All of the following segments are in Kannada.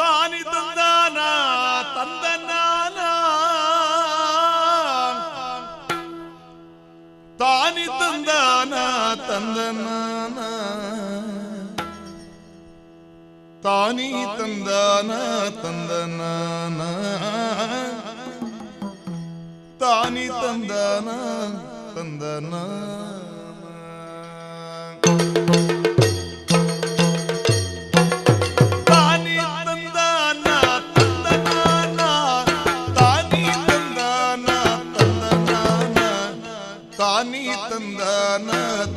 ತಾನಿ ತಂದಾನ ತಂದನಾನ ತಾನಿ ತಂದಾನ ತಂದನಾನ ತಾನಿ ತಂದಾನ ತಂದನಾನ ತಾನಿ ತಂದಾನ ತಂದನಾನ ತಾನಿ ತಂದಾನ ತಂದನಾನ ತಾನಿ ತಂದಾನ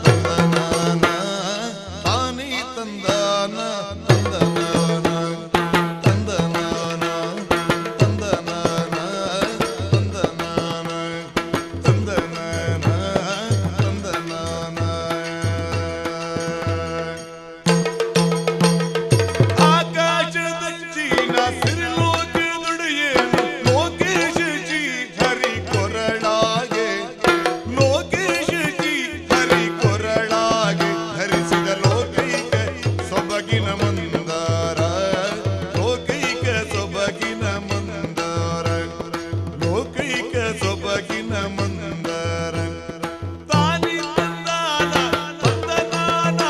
ತಂದನಾನ ತಂದನಾನ ತಂದನಾನ ತಂದನಾನ ತಂದನಾನ ತಂದನಾನ ಆಕಾಶದಂಚಿ ನಾ ಸಿರಿಲೋಕದೊಡೆಯೇ ಲೋಕೇಶ ಜಿ ಹರಿ ಕೊರಳಾಗೆ ಸೊಬಗಿನ ಮಂದಾರ ಲೋಕೈಕ ಸೊಬಗಿನ ಮಂದಾರ ಲೋಕೈಕ ಸೊಬಗಿನ ಮಂದಾರ ತಾನಿ ತಂದಾನ ತಂದನಾನ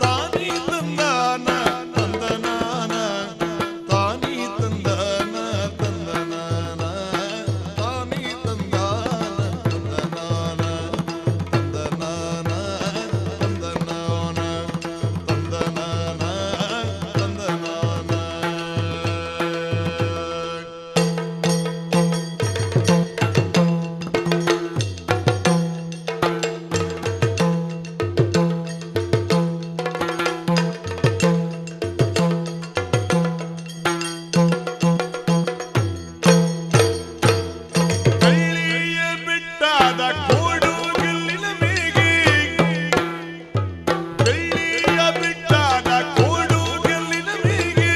ತಾನಿ ತಂದಾನ ತಂದನಾನ ತಾನಿ ತಂದಾನ ತಂದನಾನ ತಾನಿ ತಂದಾನ ತಂದನಾನ ತಂದನಾನ ತಂದನಾನ ಬೆಳ್ಳಿಯ ಬಿಟ್ಟಾದ ಕೋಡುಗಲ್ಲಿನ ಮೇಗೆ ಬೆಳ್ಳಿಯ ಬಿಟ್ಟಾದ ಕೋಡುಗಲ್ಲಿನ ಮೇಗೆ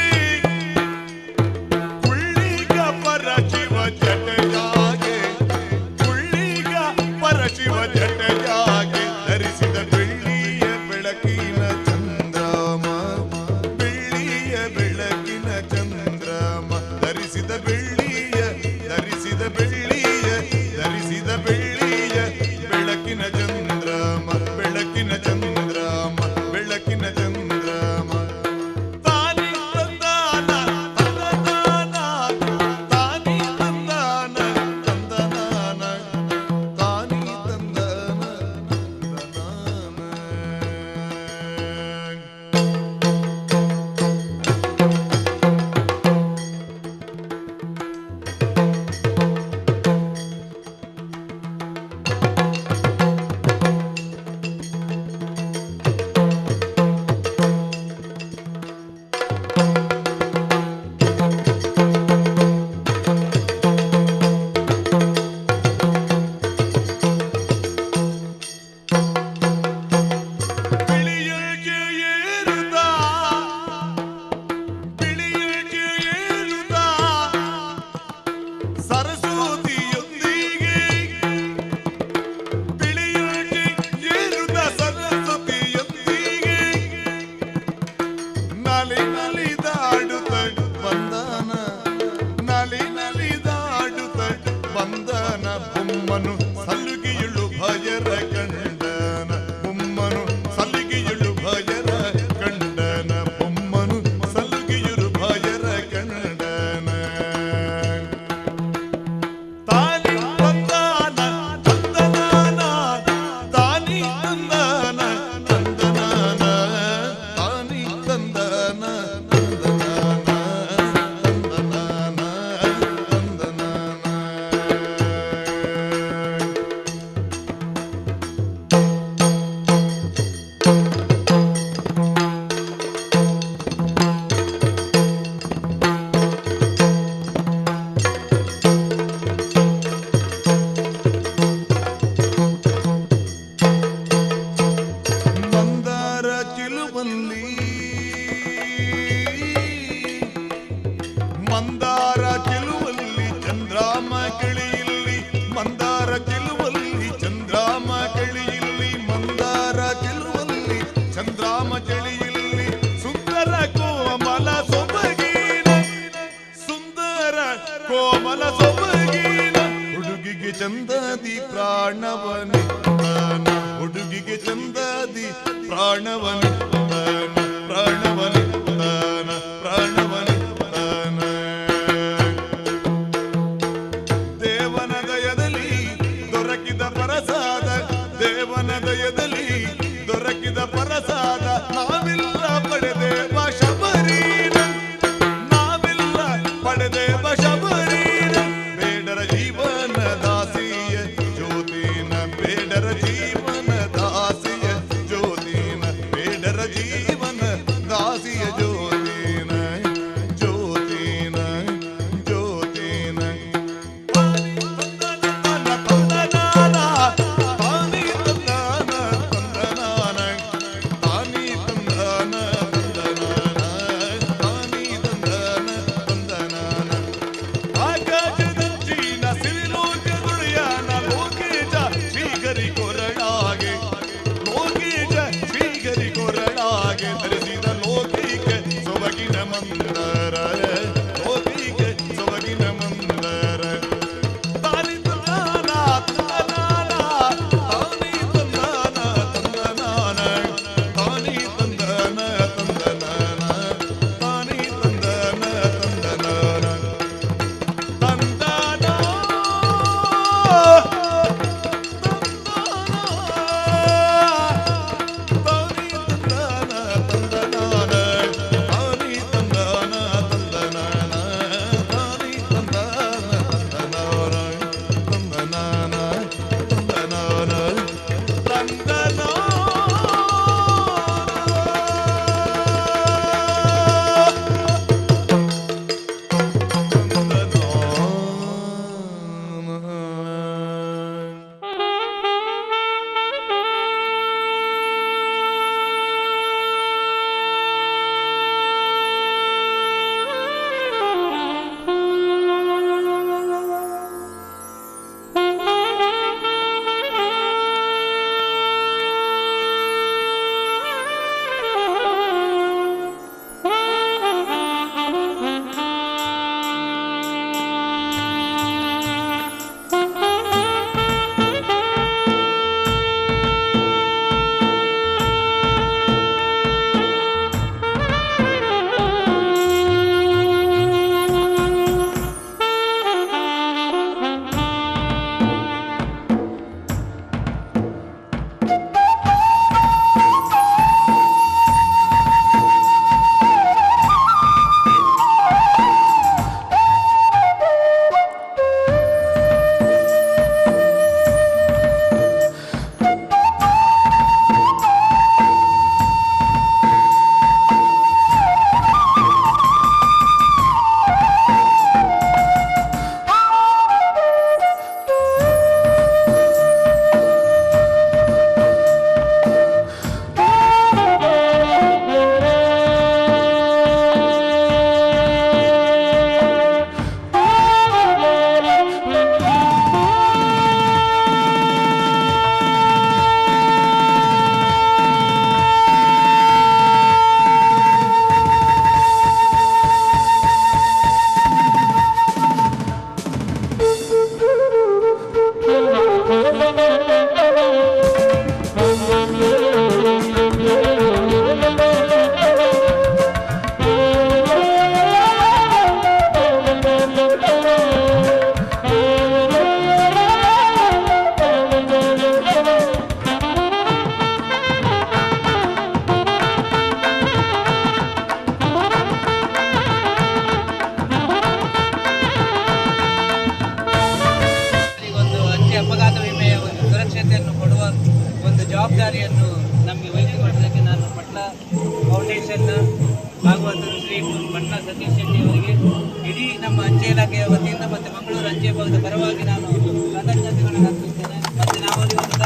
ಕುಳ್ಳಿಗ ಪರಶಿವ ಜಟೆಯಾಗೆ ಕುಳ್ಳಿಗ ಪರಶಿವ ಜಟೆಯಾಗೆ ಧರಿಸಿದ ಬೆಳ್ಳಿಯ ಬೆಳಕಿನ ಚಂದ್ರಮ ಬೆಳ್ಳಿಯ ಬೆಳಕಿನ ಚಂದ್ರಮ ಧರಿಸಿದ ಬೆಳ್ಳಿಯ ಧರಿಸಿದ ಬೆಳ್ಳಿಯ ಧರಿಸಿದ ಬೆಳ್ಳಿಯ ಬೆಳಕಿನ ಚಂದ್ರಮ ಬೆಳಕಿನ ಚಂದ್ರಮ ಬೆಳಕಿನ ಚಂದ್ರಮ ತಾನಿ ತಂದಾನ ತಂದನಾನ ತಾನಿ ತಂದಾನ ತಂದನಾನ ತಾನಿ ತಂದಾನ ತಂದನಾನ ಕೋಮಲ ಸೊಬಗಿನ ಹುಡುಗಿಗೆ ಚಂದದಿ ಪ್ರಾಣವನಿದ್ದಾನ ಹುಡುಗಿಗೆ ಚಂದದಿ ಪ್ರಾಣವನಿದ್ದಾನ ಪ್ರಾಣವನಿದ್ದಾನ ಪ್ರಾಣವನಿದ್ದಾನ ದೇವನ ದಯದಲ್ಲಿ ದೊರಕಿದ ಪರಸಾದ ದೇವನ ದಯದಲ್ಲಿ ದೊರಕಿದ ಪರಸಾದ ನಾವಿಲ್ಲ ಪಡೆದೇವ ಶಬರೀನ ನಾವಿಲ್ಲ ಪಡೆದೇವ ಶಬರೀನ ಬೇಡರ ಜೀವನ ದಾಸಿಯ ಜ್ಯೋತಿನ ಬೇಡರ ಜೀವನ ದಾಸಿಯ ಜ್ಯೋತಿನ ಬೇಡರ ಜೀವನ ದಾಸಿಯ ಜ್ಯೋತಿನ ಜ್ಯೋತಿನ ಜ್ಯೋತಿನ ಧರಿಸಿದ ಲೋಕಿಗೆ ಸೊಬಗಿನ ಮಂದರ ಲೋಕಿಗೆ ಸೊಬಗಿನ ಮಂದರ ತಾನಿ ತಂದಾನ ತಂದನಾನ ತಾನಿ ತಂದಾನ ತಂದನಾನ ತಾನಿ ತಂದಾನ ತಂದನಾನ ತಾನಿ ತಂದಾನ ತಂದನಾನ ತಂದನ ಜವಾಬ್ದಾರಿಯನ್ನು ನಮಗೆ ವಹಿಸಿಕೊಡೋದಕ್ಕೆ ನಾನು ಪಟ್ಲ ಫೌಂಡೇಶನ್ನ ಭಾಗವತರು ಶ್ರೀ ಪಟ್ಲ ಸತೀಶ್ ಶೆಟ್ಟಿ ಅವರಿಗೆ ಇಡೀ ನಮ್ಮ ಅಂಚೆ ಇಲಾಖೆಯ ವತಿಯಿಂದ ಮತ್ತು ಮಂಗಳೂರು ಅಂಚೆ ಭಾಗದ ಪರವಾಗಿ ನಾನು ಕೃತಜ್ಞತೆಗಳನ್ನು ಅರ್ಪಿಸ್ತೇನೆ. ಮತ್ತು ನಾವಲ್ಲಿ ಒಂದು